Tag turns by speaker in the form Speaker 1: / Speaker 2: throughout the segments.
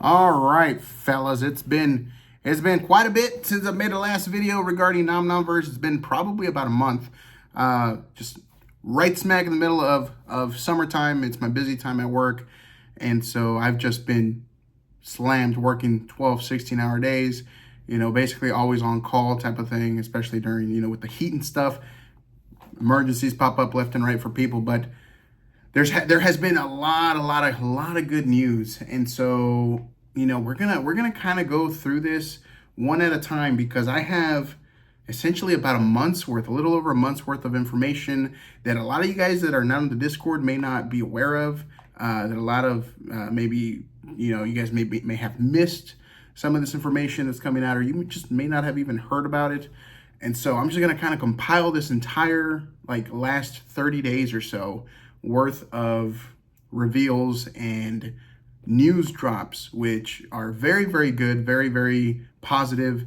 Speaker 1: All right, fellas, it's been quite a bit since I made the last video regarding NomNom verse. It's been probably about a month. Just right smack in the middle of summertime. It's my busy time at work, and so I've just been slammed working 12, 16-hour days. Basically always on call type of thing, especially during with the heat and stuff. Emergencies pop up left and right for people, but there has been a lot of good news, and so we're gonna kind of go through this one at a time because I have essentially about a month's worth, a little over a month's worth of information that a lot of you guys that are not on the Discord may not be aware of. That a lot of maybe you guys may have missed some of this information that's coming out, or you just may not have even heard about it. And so I'm just gonna kind of compile this entire last 30 days or so worth of reveals and news drops, which are very, very good, very, very positive,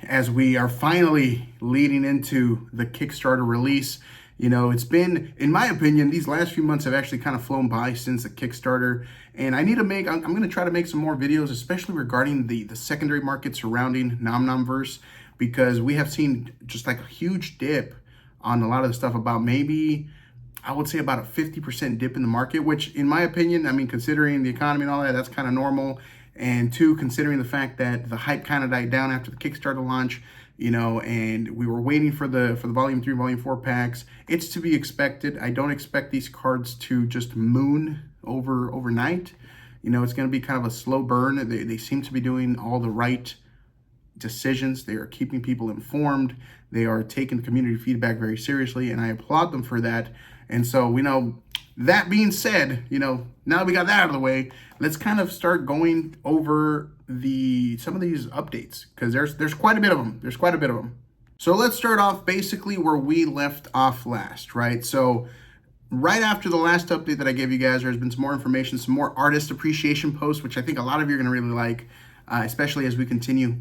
Speaker 1: as we are finally leading into the Kickstarter release. It's been, in my opinion, these last few months have actually kind of flown by since the Kickstarter, and I'm going to try to make some more videos, especially regarding the secondary market surrounding NomNomverse, because we have seen just a huge dip on a lot of the stuff, about maybe, I would say about a 50% dip in the market, which in my opinion, considering the economy and all that, that's kind of normal. And two, considering the fact that the hype kind of died down after the Kickstarter launch, and we were waiting for the Volume 3, Volume 4 packs, it's to be expected. I don't expect these cards to just moon overnight. It's going to be kind of a slow burn. They seem to be doing all the right decisions. They are keeping people informed. They are taking the community feedback very seriously, and I applaud them for that. And so, that being said, now that we got that out of the way, let's kind of start going over some of these updates, because there's quite a bit of them. So let's start off basically where we left off last, right? So right after the last update that I gave you guys, there's been some more information, some more artist appreciation posts, which I think a lot of you are going to really like, especially as we continue,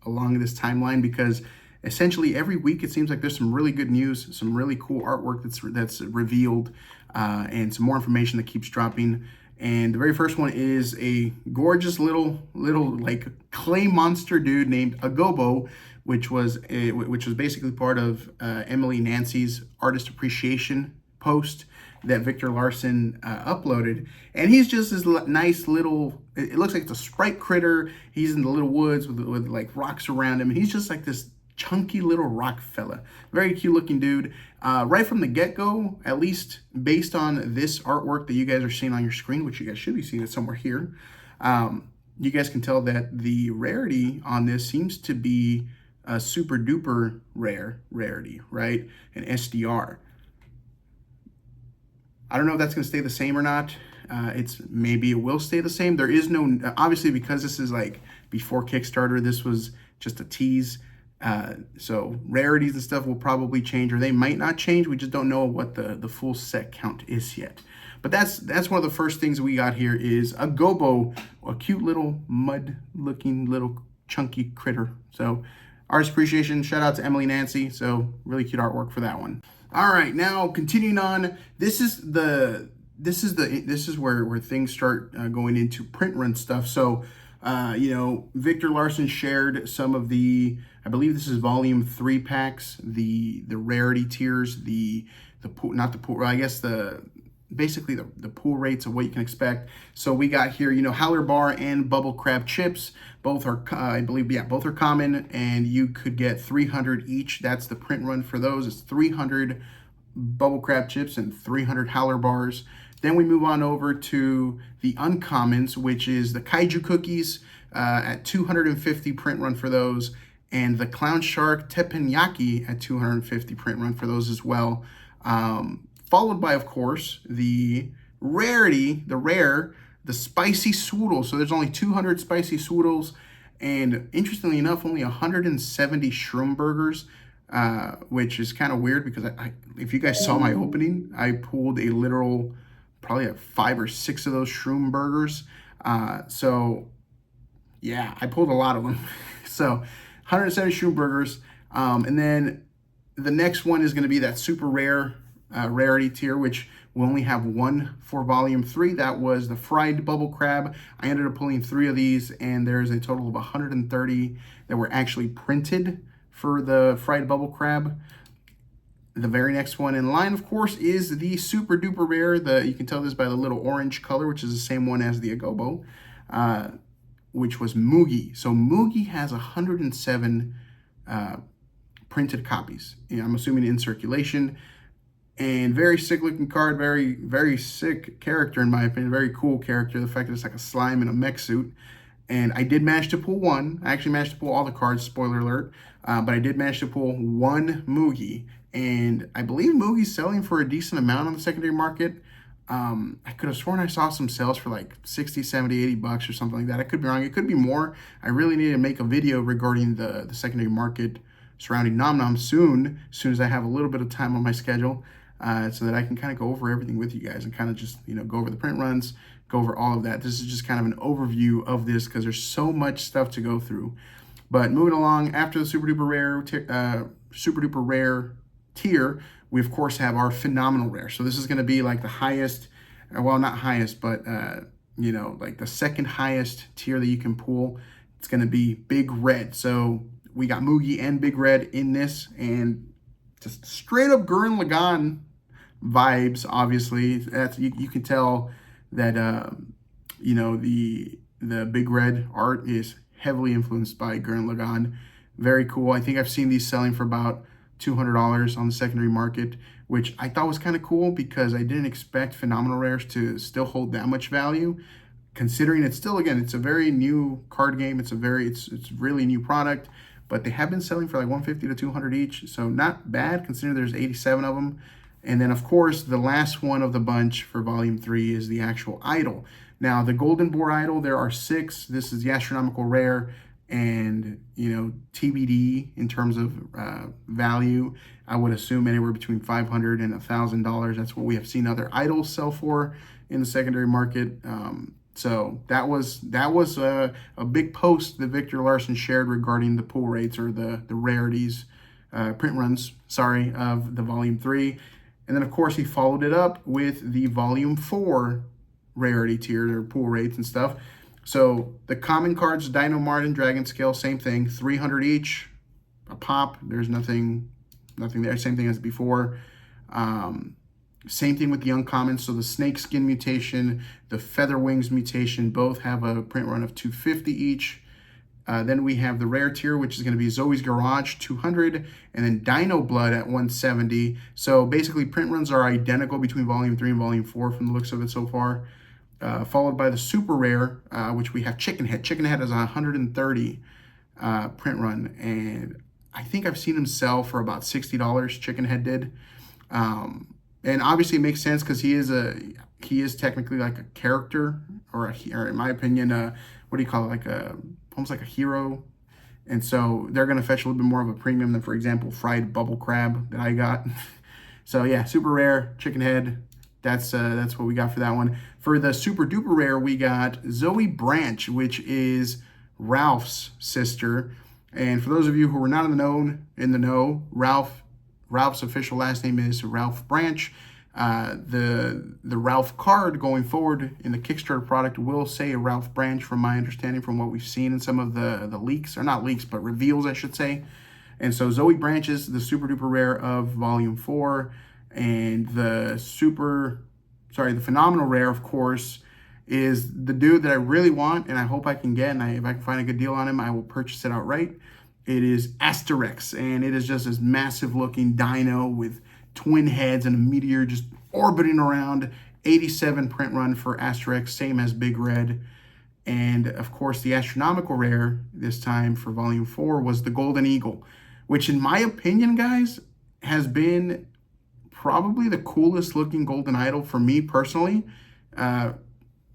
Speaker 1: along this timeline, because essentially every week it seems like there's some really good news, some really cool artwork that's revealed, and some more information that keeps dropping. And the very first one is a gorgeous little clay monster dude named Aobo, which was basically part of Emily Nancy's artist appreciation post that Victor Larson uploaded. And he's just this nice little, it looks like it's a sprite critter. He's in the little woods with rocks around him, and he's just like this chunky little rock fella. Very cute looking dude. Right from the get-go, at least based on this artwork that you guys are seeing on your screen, which you guys should be seeing it somewhere here, you guys can tell that the rarity on this seems to be a super duper rarity, right? An SDR. I don't know if that's going to stay the same or not. Maybe it will stay the same. There is no, obviously, because this is before Kickstarter, this was just a tease. So rarities and stuff will probably change, or they might not change. We just don't know what the full set count is yet. But that's one of the first things we got here is a Aobo, a cute little mud-looking little chunky critter. So artist appreciation, shout out to Emily Nancy. So really cute artwork for that one. All right, now continuing on, this is where things start going into print run stuff. So Victor Larson shared some of the, I believe this is Volume 3 packs, the rarity tiers, basically the pool rates of what you can expect. So we got here, Howler Bar and Bubble Crab chips. Both are, I believe, both are common, and you could get 300 each. That's the print run for those. It's 300 Bubble Crab chips and 300 Howler Bars. Then we move on over to the uncommons, which is the Kaiju cookies at 250 print run for those, and the Clown Shark Teppanyaki at 250 print run for those as well. Followed by, of course, the rarity, the spicy swoodles. So there's only 200 spicy swoodles, and interestingly enough, only 170 shroom burgers, which is kind of weird because if you guys saw my opening, I pulled a literal probably 5 or 6 of those shroom burgers. So yeah, I pulled a lot of them. So 170 shroom burgers. And then the next one is going to be that super rare rarity tier, which We only have one for volume 3. That was the fried bubble crab. I ended up pulling 3 of these, and there's a total of 130 that were actually printed for the fried bubble crab. The very next one in line, of course, is the super duper rare. You can tell this by the little orange color, which is the same one as the Aobo, which was Mugi. So Mugi has 107 printed copies. I'm assuming in circulation. And very sick looking card, very, very sick character in my opinion. Very cool character. The fact that it's like a slime in a mech suit. And I did manage to pull one. I actually managed to pull all the cards, spoiler alert. But I did manage to pull one Mugi. And I believe Mugi's selling for a decent amount on the secondary market. I could have sworn I saw some sales for like 60, 70, 80 bucks or something like that. I could be wrong. It could be more. I really need to make a video regarding the secondary market surrounding NomNom soon as I have a little bit of time on my schedule. So that I can kind of go over everything with you guys and kind of just, go over the print runs, go over all of that. This is just kind of an overview of this because there's so much stuff to go through. But moving along, after the super duper rare tier, we of course have our phenomenal rare. So this is going to be like the highest, well, not highest, but like the second highest tier that you can pull. It's going to be Big Red. So we got Mugi and Big Red in this, and just straight up Gurren Lagann vibes. Obviously, that's you can tell that the Big Red art is heavily influenced by Gurren Lagann. Very cool. I think I've seen these selling for about $200 on the secondary market, which I thought was kind of cool because I didn't expect phenomenal rares to still hold that much value, considering it's still, again, it's a very new card game. It's really new product, but they have been selling for like 150 to 200 each, so not bad considering there's 87 of them. And then of course the last one of the bunch for volume 3 is the actual idol. Now the golden boar idol, there are 6. This is the astronomical rare, and TBD in terms of value. I would assume anywhere between $500 and $1,000. That's what we have seen other idols sell for in the secondary market. So that was a big post that Victor Larson shared regarding the pull rates, or the rarities, print runs, of the volume 3. And then of course he followed it up with the volume 4 rarity tier, or pull rates and stuff. So the common cards, Dino Martin, Dragon Scale, same thing, 300 each, a pop. There's nothing there. Same thing as before. Same thing with the uncommons. So the Snake Skin mutation, the Feather Wings mutation, both have a print run of 250 each. Then we have the rare tier, which is going to be Zoe's Garage, 200, and then Dino Blood at 170. So basically print runs are identical between volume 3 and volume 4 from the looks of it so far. Followed by the super rare, which we have Chicken Head. Chicken Head is a 130 print run, and I think I've seen him sell for about $60. Chicken Head did, and obviously it makes sense because he is technically like a character, or in my opinion, what do you call it, almost like a hero, and so they're gonna fetch a little bit more of a premium than, for example, fried bubble crab that I got. So yeah, super rare, Chicken Head. That's what we got for that one. For the super duper rare, we got Zoe Branch, which is Ralph's sister. And for those of you who are not in the know, Ralph's official last name is Ralph Branch. The Ralph card going forward in the Kickstarter product will say Ralph Branch, from my understanding, from what we've seen in some of the leaks, or not leaks, but reveals, I should say. And so Zoe Branch is the super duper rare of volume 4. And the phenomenal rare, of course, is the dude that I really want, and I hope I can get, and if I can find a good deal on him, I will purchase it outright. It is Asterix, and it is just this massive looking dino with twin heads and a meteor just orbiting around. 87 print run for Asterix, same as Big Red. And of course the astronomical rare this time for volume 4 was the Golden Eagle, which in my opinion, guys, has been probably the coolest looking golden idol for me personally, that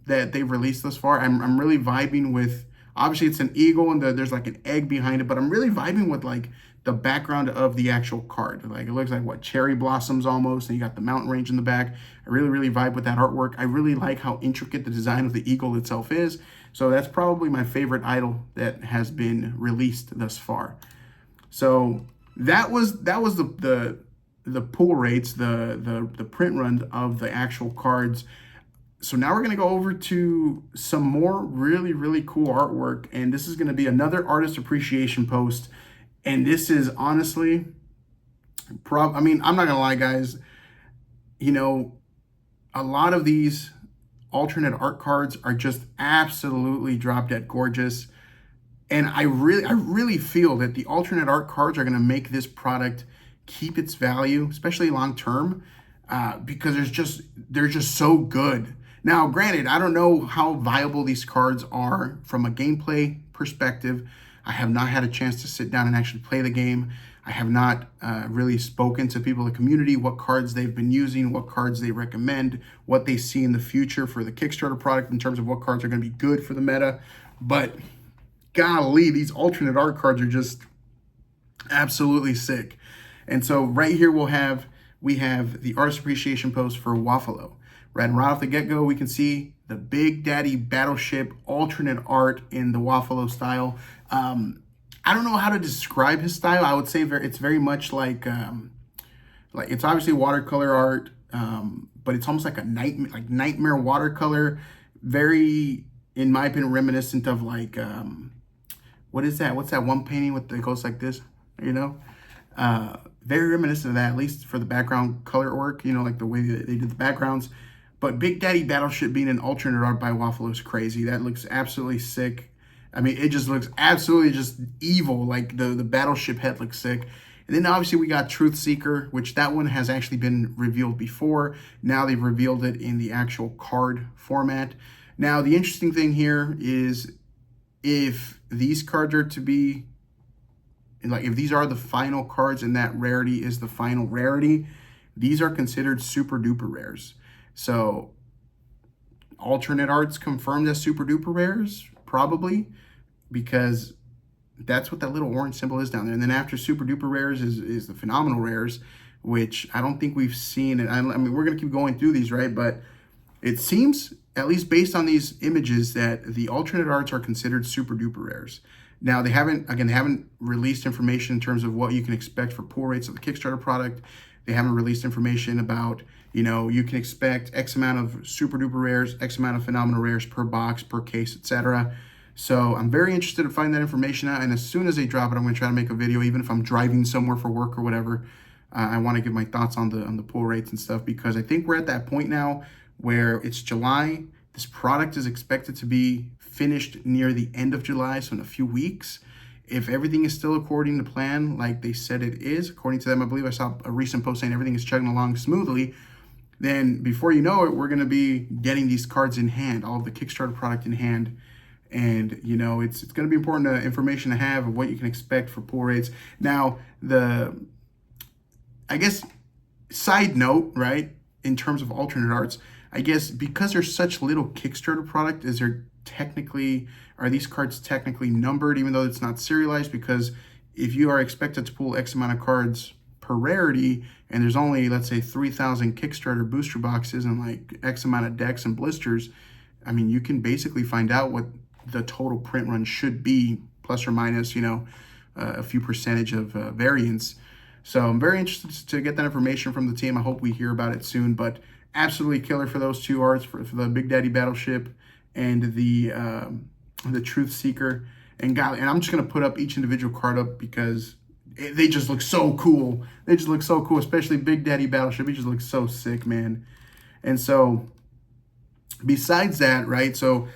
Speaker 1: they've released thus far. I'm really vibing with, obviously it's an eagle and there's like an egg behind it, but I'm really vibing with like the background of the actual card. Like it looks like what, cherry blossoms almost, and you got the mountain range in the back. I really vibe with that artwork. I really like how intricate the design of the eagle itself is. So that's probably my favorite idol that has been released thus far. So that was the the pull rates, the print runs of the actual cards. So now we're going to go over to some more really cool artwork, and this is going to be another artist appreciation post. And this is honestly, I mean, I'm not going to lie, guys. You know, a lot of these alternate art cards are just absolutely drop dead gorgeous. And I really feel that the alternate art cards are going to make this product keep its value, especially long term, because they're just so good. Now, granted, I don't know how viable these cards are from a gameplay perspective. I have not had a chance to sit down and actually play the game. I have not really spoken to people in the community, what cards they've been using, what cards they recommend, what they see in the future for the Kickstarter product in terms of what cards are going to be good for the meta. But golly, these alternate art cards are just absolutely sick. And so right here we have the artist appreciation post for Waffalo. Right off the get-go, we can see the Big Daddy Battleship alternate art in the Waffalo style. I don't know how to describe his style. I would say it's very much like it's obviously watercolor art, but it's almost like a nightmare watercolor. Very, in my opinion, reminiscent of like what is that? What's that one painting that goes like this? You know, very reminiscent of that, at least for the background color work. You know, like the way that they did the backgrounds. But Big Daddy Battleship being an alternate art by Waffalo is crazy. That looks absolutely sick. I mean, it just looks absolutely just evil. Like the Battleship head looks sick. And then obviously we got Truth Seeker, which that one has actually been revealed before. Now they've revealed it in the actual card format. Now the interesting thing here is if these cards are to be, like if these are the final cards and that rarity is the final rarity, these are considered super duper rares. So alternate arts confirmed as super duper rares, probably, because that's what that little orange symbol is down there. And then after super duper rares is the phenomenal rares, which I don't think we've seen. And I mean, we're going to keep going through these, right? But it seems, at least based on these images, that the alternate arts are considered super duper rares. Now, they haven't released information in terms of what you can expect for pull rates of the Kickstarter product. They haven't released information about, you know, you can expect X amount of super duper rares, X amount of phenomenal rares per box, per case, etc. So I'm very interested to find that information out. And as soon as they drop it, I'm going to try to make a video, even if I'm driving somewhere for work or whatever. I want to give my thoughts on the pull rates and stuff, because I think we're at that point now where it's July. This product is expected to be finished near the end of July, so in a few weeks. If everything is still according to plan, like they said it is, according to them, I believe I saw a recent post saying everything is chugging along smoothly, then before you know it, we're going to be getting these cards in hand, all of the Kickstarter product in hand. And, you know, it's going to be important information to have of what you can expect for pull rates. Now, I guess, side note, right, in terms of alternate arts, I guess because there's such little Kickstarter product, are these cards technically numbered, even though it's not serialized? Because if you are expected to pull X amount of cards per rarity, and there's only, let's say, 3,000 Kickstarter booster boxes and like X amount of decks and blisters, I mean, you can basically find out what the total print run should be, plus or minus, you know, a few percentage of variance. So I'm very interested to get that information from the team. I hope we hear about it soon, but absolutely killer for those two arts, for the Big Daddy Battleship and the Truth Seeker. And I'm just going to put up each individual card up because they just look so cool. They just look so cool, especially Big Daddy Battleship. He just looks so sick, man. And so besides that, right, so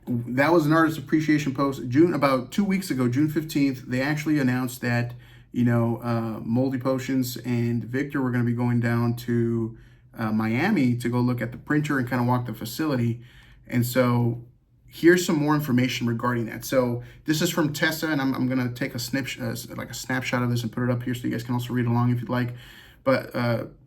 Speaker 1: that was an artist appreciation post. About 2 weeks ago, June 15th, they actually announced that, you know, Moldy Potions and Victor were going to be going down to Miami to go look at the printer and kind of walk the facility. And so here's some more information regarding that. So this is from Tessa, and I'm going to take a snapshot of this and put it up here so you guys can also read along if you'd like. But,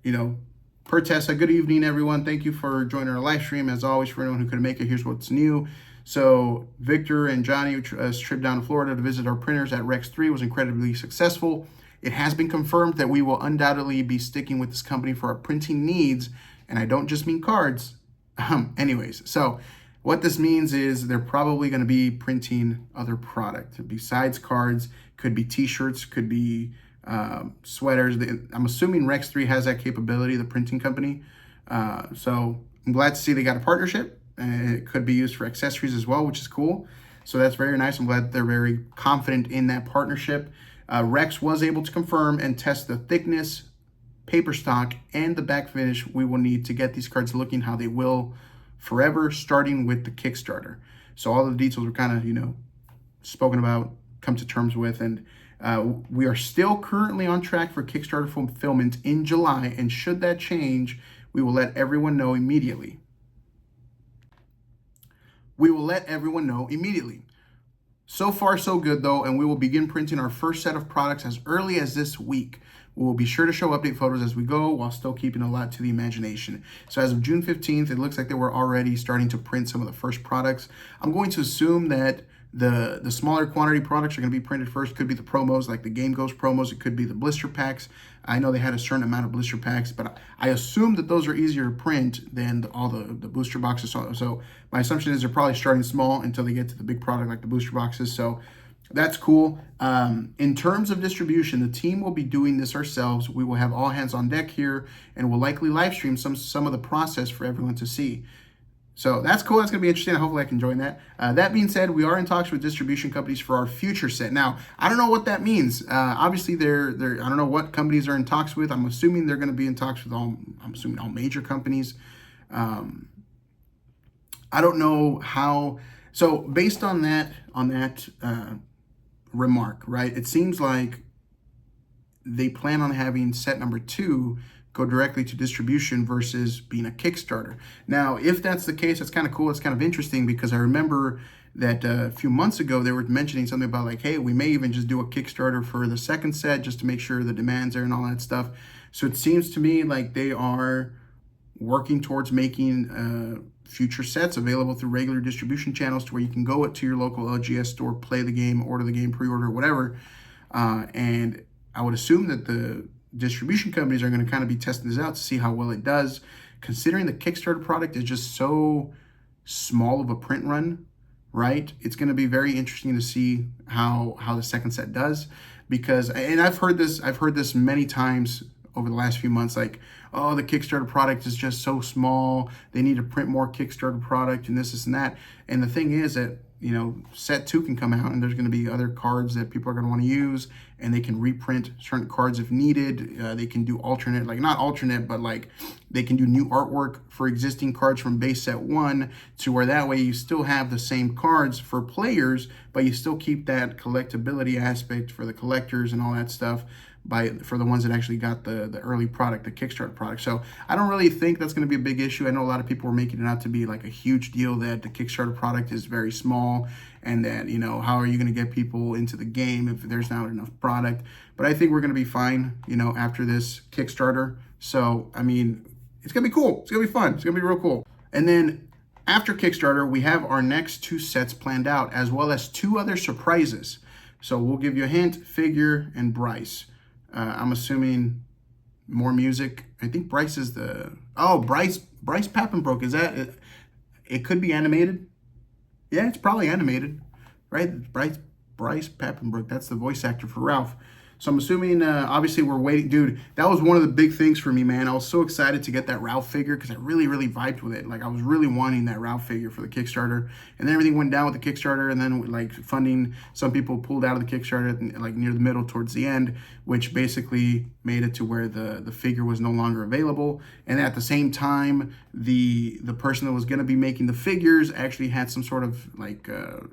Speaker 1: you know, per Tessa, good evening, everyone. Thank you for joining our live stream. As always, for anyone who couldn't make it, here's what's new. So Victor and Johnny trip down to Florida to visit our printers at Rex 3 was incredibly successful. It has been confirmed that we will undoubtedly be sticking with this company for our printing needs, and I don't just mean cards. Anyways, so what this means is they're probably going to be printing other product besides cards. Could be t-shirts, could be sweaters. I'm assuming Rex 3 has that capability, the printing company. So I'm glad to see they got a partnership. It could be used for accessories as well, which is cool. So that's very nice. I'm glad they're very confident in that partnership. Rex was able to confirm and test the thickness, paper stock, and the back finish we will need to get these cards looking how they will forever, starting with the Kickstarter. So all the details were kind of, spoken about, come to terms with, and we are still currently on track for Kickstarter fulfillment in July, and should that change, we will let everyone know immediately. So far, so good though, and we will begin printing our first set of products as early as this week. We will be sure to show update photos as we go while still keeping a lot to the imagination. So as of June 15th, it looks like they were already starting to print some of the first products. I'm going to assume that the smaller quantity products are going to be printed first. Could be the promos, like the Game Ghost promos. It could be the blister packs. I know they had a certain amount of blister packs, but I assume that those are easier to print than all the booster boxes. So my assumption is they're probably starting small until they get to the big product like the booster boxes. So that's cool. In terms of distribution, the team will be doing this ourselves. We will have all hands on deck here, and we'll likely live stream some of the process for everyone to see. So that's cool. That's going to be interesting. Hopefully I can join that. That being said, we are in talks with distribution companies for our future set. Now, I don't know what that means. Obviously, they're I don't know what companies are in talks with. I'm assuming they're going to be in talks with all major companies. I don't know how. So based on that remark, right? It seems like they plan on having set number 2 go directly to distribution versus being a Kickstarter. Now, if that's the case, that's kind of cool. It's kind of interesting because I remember that a few months ago, they were mentioning something about like, hey, we may even just do a Kickstarter for the second set just to make sure the demand's there and all that stuff. So it seems to me like they are working towards making future sets available through regular distribution channels to where you can go to your local LGS store, play the game, order the game, pre-order, whatever. And I would assume that the distribution companies are going to kind of be testing this out to see how well it does, considering the Kickstarter product is just so small of a print run, right? It's going to be very interesting to see how the second set does, because, and I've heard this many times over the last few months, like, oh, the Kickstarter product is just so small, they need to print more Kickstarter product and this and that. And the thing is that, set 2 can come out and there's going to be other cards that people are going to want to use, and they can reprint certain cards if needed. They can do alternate, like not alternate, but like they can do new artwork for existing cards from base set 1 to where that way you still have the same cards for players, but you still keep that collectability aspect for the collectors and all that stuff for the ones that actually got the early product, the Kickstarter product. So I don't really think that's going to be a big issue. I know a lot of people are making it out to be like a huge deal that the Kickstarter product is very small and that, how are you going to get people into the game if there's not enough product? But I think we're going to be fine, after this Kickstarter. So, I mean, it's going to be cool. It's going to be fun. It's going to be real cool. And then after Kickstarter, we have our next 2 sets planned out, as well as 2 other surprises. So we'll give you a hint, Figure and Bryce. I'm assuming more music. I think Bryce is Bryce Papenbrook. Is that it? It could be animated. Yeah, it's probably animated, right? Bryce Papenbrook. That's the voice actor for Ralph. So I'm assuming, obviously we're waiting. Dude, that was one of the big things for me, man. I was so excited to get that Ralph figure because I really, really vibed with it. Like, I was really wanting that Ralph figure for the Kickstarter. And then everything went down with the Kickstarter, and then, like, funding, some people pulled out of the Kickstarter, like, near the middle towards the end, which basically made it to where the figure was no longer available. And at the same time, the person that was going to be making the figures actually had some sort of, like,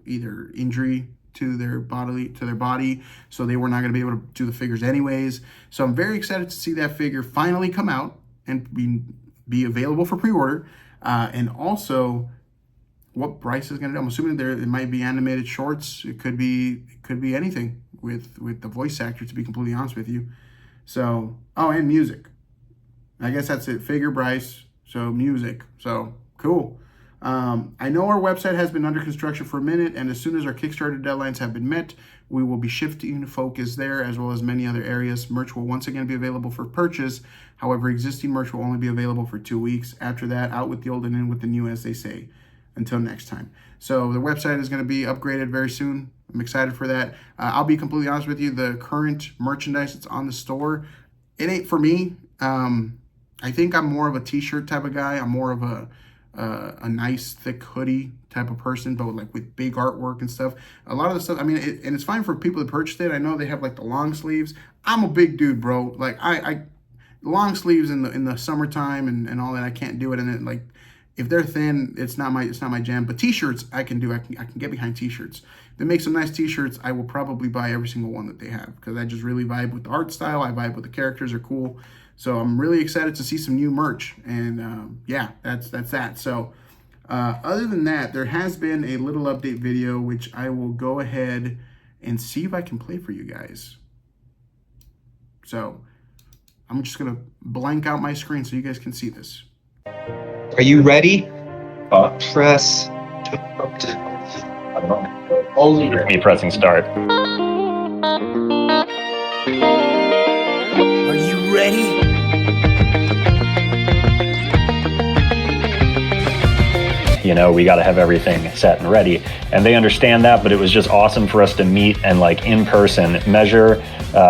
Speaker 1: either injury to their body, so they were not going to be able to do the figures anyways. So I'm very excited to see that figure finally come out and be available for pre-order, and also what Bryce is going to do. I'm assuming it might be animated shorts. It could be anything with the voice actor, to be completely honest with you. So, and music. I guess that's it. Figure, Bryce, so music. So cool. I know our website has been under construction for a minute, and as soon as our Kickstarter deadlines have been met, we will be shifting focus there, as well as many other areas. Merch will once again be available for purchase. However, existing merch will only be available for 2 weeks. After that, out with the old and in with the new, as they say. Until next time. So the website is going to be upgraded very soon. I'm excited for that. I'll be completely honest with you. The current merchandise that's on the store, it ain't for me. I think I'm more of a t-shirt type of guy. I'm more of a nice thick hoodie type of person, but like with big artwork and stuff. A lot of the stuff, I mean, and it's fine for people that purchased it. I know they have like the long sleeves. I'm a big dude, bro. Like I long sleeves in the summertime and all that, I can't do it. And then like if they're thin, it's not my jam. But t-shirts I can do. I can get behind t-shirts. They make some nice t-shirts. I will probably buy every single one that they have because I just really vibe with the art style. I vibe with the characters, are cool. So I'm really excited to see some new merch. And yeah, that's that. So other than that, there has been a little update video which I will go ahead and see if I can play for you guys. So I'm just gonna blank out my screen so you guys can see this.
Speaker 2: Are you ready? Press.
Speaker 3: I don't know. Only me pressing start.
Speaker 4: Are you ready?
Speaker 3: You know, we got to have everything set and ready, and they understand that. But it was just awesome for us to meet and like in person measure.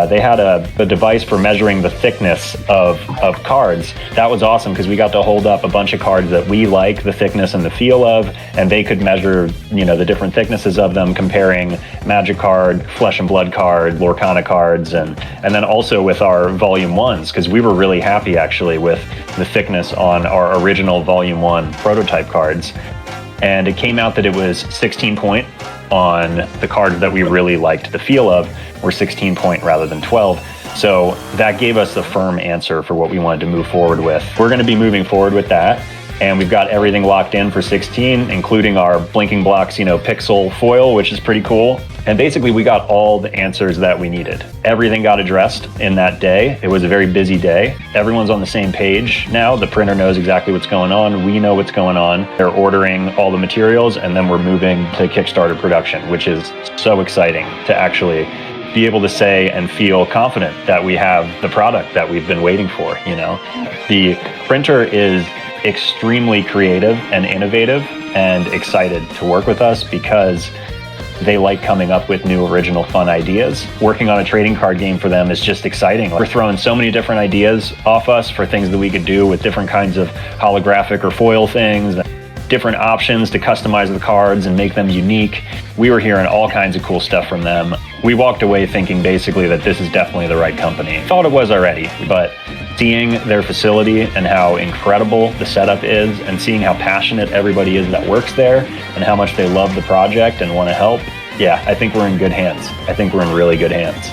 Speaker 3: They had a device for measuring the thickness of cards. That was awesome because we got to hold up a bunch of cards that we like the thickness and the feel of, and they could measure, you know, the different thicknesses of them, comparing Magic card, Flesh and Blood card, Lorcana cards, and then also with our Volume 1s, because we were really happy actually with the thickness on our original Volume 1 prototype cards. And it came out that it was 16 point on the cards that we really liked the feel of, were 16 point rather than 12. So that gave us the firm answer for what we wanted to move forward with. We're going to be moving forward with that. And we've got everything locked in for 16, including our Blinking Blocks, you know, pixel foil, which is pretty cool. And basically we got all the answers that we needed. Everything got addressed in that day. It was a very busy day. Everyone's on the same page now. The printer knows exactly what's going on. We know what's going on. They're ordering all the materials, and then we're moving to Kickstarter production, which is so exciting to actually be able to say and feel confident that we have the product that we've been waiting for, you know. The printer is extremely creative and innovative and excited to work with us because they like coming up with new original fun ideas. Working on a trading card game for them is just exciting. We're throwing so many different ideas off us for things that we could do with different kinds of holographic or foil things, different options to customize the cards and make them unique. We were hearing all kinds of cool stuff from them. We walked away thinking basically that this is definitely the right company. Thought it was already, but seeing their facility and how incredible the setup is, and seeing how passionate everybody is that works there and how much they love the project and want to help, yeah, I think we're in good hands. I think we're in really good hands.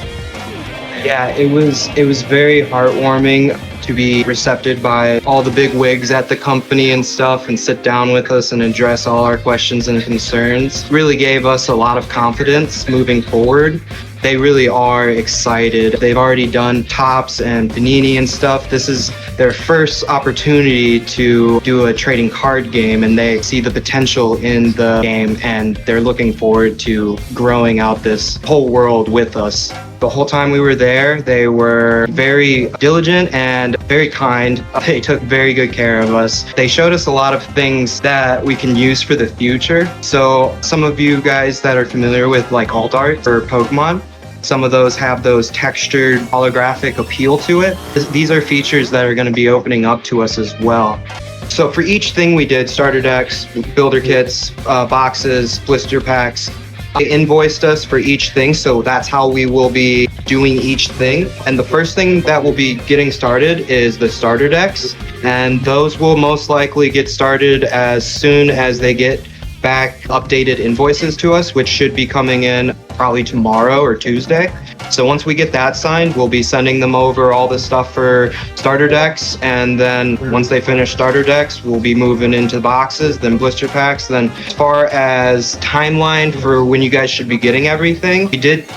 Speaker 2: Yeah, it was very heartwarming to be recepted by all the big wigs at the company and stuff, and sit down with us and address all our questions and concerns. Really gave us a lot of confidence moving forward. They really are excited. They've already done Tops and Panini and stuff. This is their first opportunity to do a trading card game, and they see the potential in the game, and they're looking forward to growing out this whole world with us. The whole time we were there, they were very diligent and very kind. They took very good care of us. They showed us a lot of things that we can use for the future. So some of you guys that are familiar with like alt art or Pokemon, some of those have those textured holographic appeal to it. These are features that are going to be opening up to us as well. So for each thing we did, starter decks, builder kits, boxes, blister packs, they invoiced us for each thing, so that's how we will be doing each thing. And the first thing that will be getting started is the starter decks, and those will most likely get started as soon as they get back updated invoices to us, which should be coming in probably tomorrow or Tuesday. So once we get that signed, we'll be sending them over all the stuff for starter decks, and then once they finish starter decks, we'll be moving into boxes, then blister packs. Then as far as timeline for when you guys should be getting everything, we did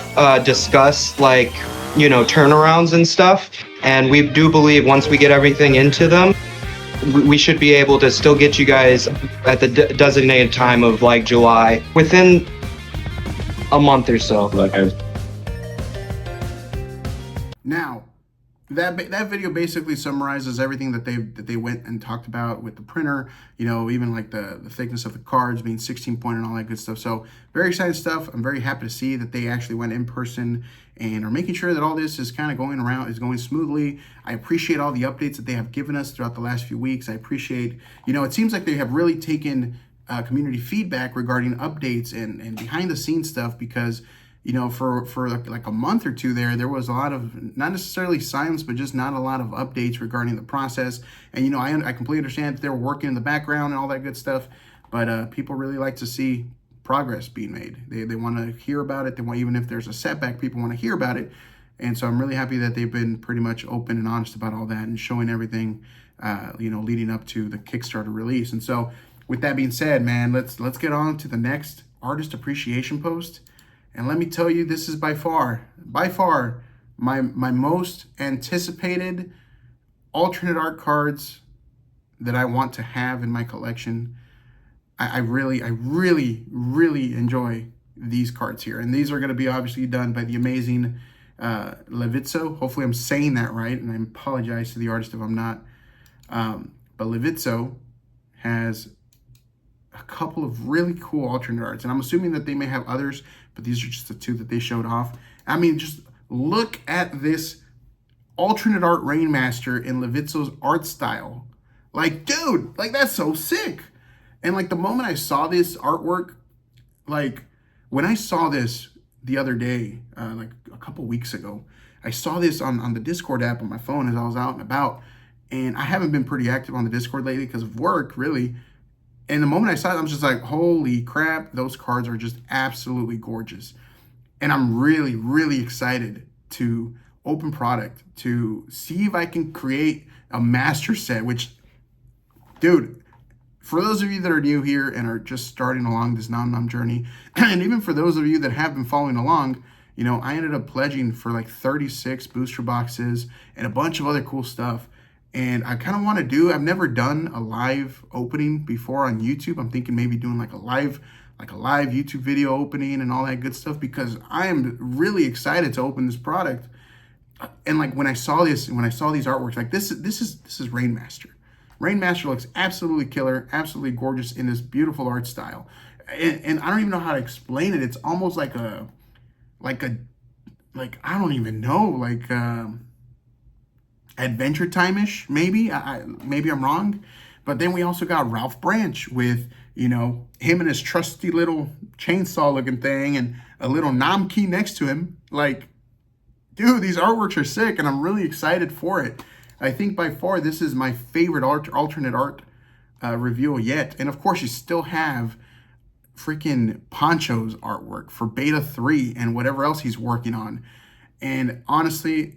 Speaker 2: discuss like, you know, turnarounds and stuff, and we do believe once we get everything into them, we should be able to still get you guys at the designated time of like July, within a month or so.
Speaker 1: Now, that video basically summarizes everything that they went and talked about with the printer, you know, even like the thickness of the cards being 16 point and all that good stuff. So very exciting stuff. I'm very happy to see that they actually went in person and are making sure that all this is kind of going smoothly. I appreciate all the updates that they have given us throughout the last few weeks. I appreciate, you know, it seems like they have really taken community feedback regarding updates and behind the scenes stuff, because you know, for like a month or two there was a lot of, not necessarily silence, but just not a lot of updates regarding the process. And, you know, I completely understand that they were working in the background and all that good stuff, but people really like to see progress being made. They want to hear about it. They want, even if there's a setback, people want to hear about it. And so I'm really happy that they've been pretty much open and honest about all that and showing everything, you know, leading up to the Kickstarter release. And so with that being said, man, let's get on to the next artist appreciation post. And let me tell you, this is by far my most anticipated alternate art cards that I want to have in my collection. I really enjoy these cards here. And these are going to be obviously done by the amazing Levitzo. Hopefully I'm saying that right, and I apologize to the artist if I'm not. But Levitzo has a couple of really cool alternate arts, and I'm assuming that they may have others, but these are just the two that they showed off. I mean, just look at this alternate art Rainmaster in Levitzo's art style. Like, dude, like, that's so sick. And like, the moment I saw this artwork, like when I saw this the other day, like a couple weeks ago, I saw this on the Discord app on my phone as I was out and about, and I haven't been pretty active on the Discord lately because of work, really. And the moment I saw it, I was just like, holy crap, those cards are just absolutely gorgeous. And I'm really excited to open product, to see if I can create a master set, which, dude, for those of you that are new here and are just starting along this NomNom journey, and even for those of you that have been following along, you know, I ended up pledging for like 36 booster boxes and a bunch of other cool stuff. And I kind of want to do, I've never done a live opening before on YouTube. I'm thinking maybe doing like a live YouTube video opening and all that good stuff, because I am really excited to open this product. And like when I saw this, when I saw these artworks, like this is Rainmaster. Rainmaster looks absolutely killer, absolutely gorgeous in this beautiful art style. And I don't even know how to explain it. It's almost like I don't even know, like Adventure Time-ish, maybe. Maybe I'm wrong. But then we also got Ralph Branch with, you know, him and his trusty little chainsaw looking thing and a little Nom key next to him. Like, dude, these artworks are sick, and I'm really excited for it. I think by far this is my favorite alternate art reveal yet. And of course, you still have freaking Poncho's artwork for Beta 3 and whatever else he's working on. And honestly,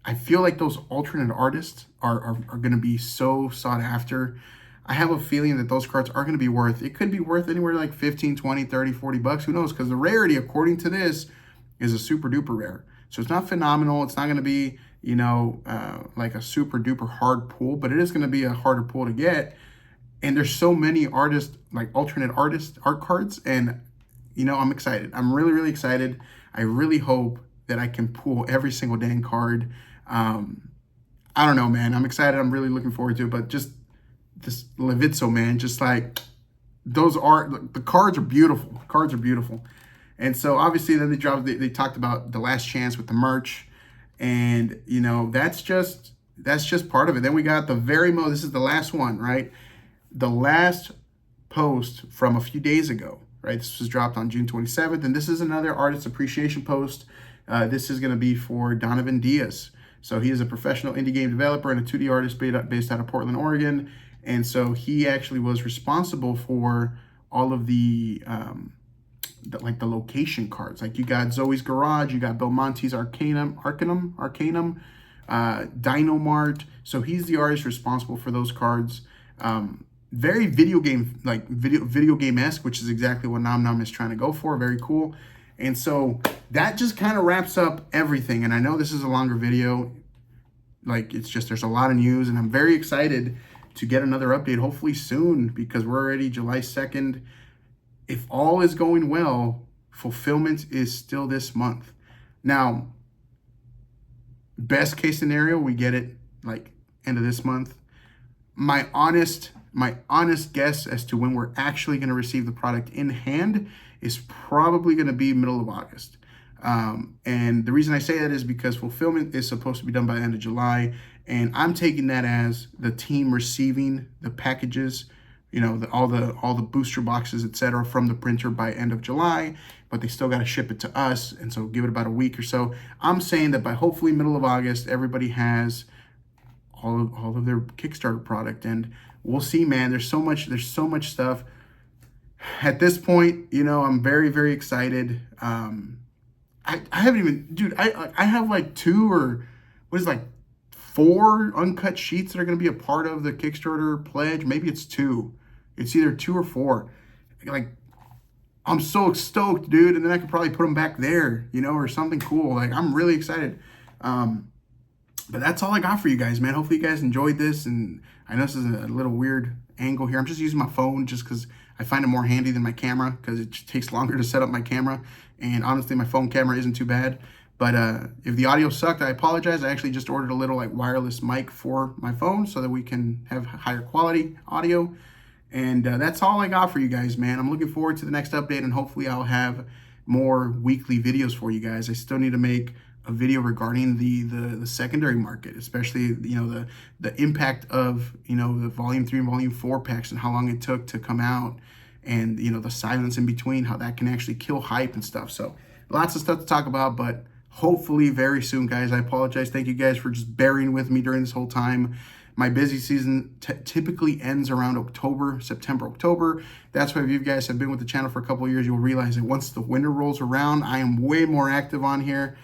Speaker 1: I feel like those alternate artists are going to be so sought after. I have a feeling that those cards are going to be worth, it could be worth anywhere like 15, 20, 30, 40 bucks. Who knows? Because the rarity, according to this, is a super duper rare. So it's not phenomenal. It's not going to be, you know, like a super duper hard pull, but it is going to be a harder pull to get. And there's so many artists, like alternate artist art cards. And, you know, I'm excited. I'm really excited. I really hope that I can pull every single dang card. I don't know, man. I'm excited. I'm really looking forward to it. But just this Levitzo, man, just like the cards are beautiful. Cards are beautiful. And so obviously then they talked about the last chance with the merch. And, you know, that's just part of it. Then we got this is the last one, right? The last post from a few days ago, right? This was dropped on June 27th. And this is another artist appreciation post. This is going to be for Donovan Diaz. So he is a professional indie game developer and a 2D artist based out of Portland, Oregon. And so he actually was responsible for all of the location cards. Like you got Zoe's Garage, you got Belmonte's Arcanum, Dino-Mart. So he's the artist responsible for those cards. Very video game-esque, which is exactly what NomNom is trying to go for. Very cool. And so that just kind of wraps up everything. And I know this is a longer video. Like, it's just, there's a lot of news, and I'm very excited to get another update, hopefully soon, because we're already July 2nd. If all is going well, fulfillment is still this month. Now, Best case scenario, we get it like end of this month. My honest guess as to when we're actually going to receive the product in hand is probably going to be middle of August. And the reason I say that is because fulfillment is supposed to be done by the end of July, and I'm taking that as the team receiving the packages, you know, all the booster boxes, etc., from the printer by end of July, but they still got to ship it to us, and so give it about a week or so. I'm saying that by hopefully middle of August, everybody has all of their Kickstarter product, and we'll see, man. There's so much stuff at this point. You know, I'm very excited. I haven't even, dude, I have like 4 uncut sheets that are going to be a part of the Kickstarter pledge. Maybe it's 2. It's either 2 or 4. Like, I'm so stoked, dude. And then I could probably put them back there, you know, or something cool. Like, I'm really excited. But that's all I got for you guys, man. Hopefully you guys enjoyed this. And I know this is a little weird angle here. I'm just using my phone just because I find it more handy than my camera, because it just takes longer to set up my camera. And honestly, my phone camera isn't too bad. But if the audio sucked, I apologize. I actually just ordered a little like wireless mic for my phone so that we can have higher quality audio. And that's all I got for you guys, man. I'm looking forward to the next update, and hopefully I'll have more weekly videos for you guys. I still need to make a video regarding the secondary market, especially, you know, the impact of, you know, the volume 3 and volume 4 packs and how long it took to come out, and, you know, the silence in between, how that can actually kill hype and stuff. So lots of stuff to talk about, but hopefully very soon, guys. I apologize. Thank you guys for just bearing with me during this whole time. My busy season typically ends around September, October. That's why if you guys have been with the channel for a couple of years, you'll realize that once the winter rolls around, I am way more active on here.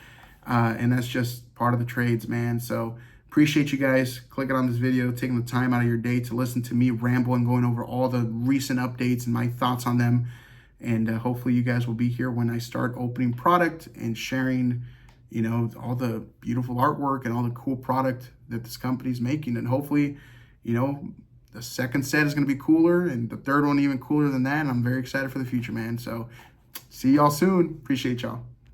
Speaker 1: And that's just part of the trades, man. So appreciate you guys clicking on this video, taking the time out of your day to listen to me ramble and going over all the recent updates and my thoughts on them. And hopefully you guys will be here when I start opening product and sharing, you know, all the beautiful artwork and all the cool product that this company's making. And hopefully, you know, the second set is going to be cooler, and the third one even cooler than that. And I'm very excited for the future, man. So see y'all soon. Appreciate y'all.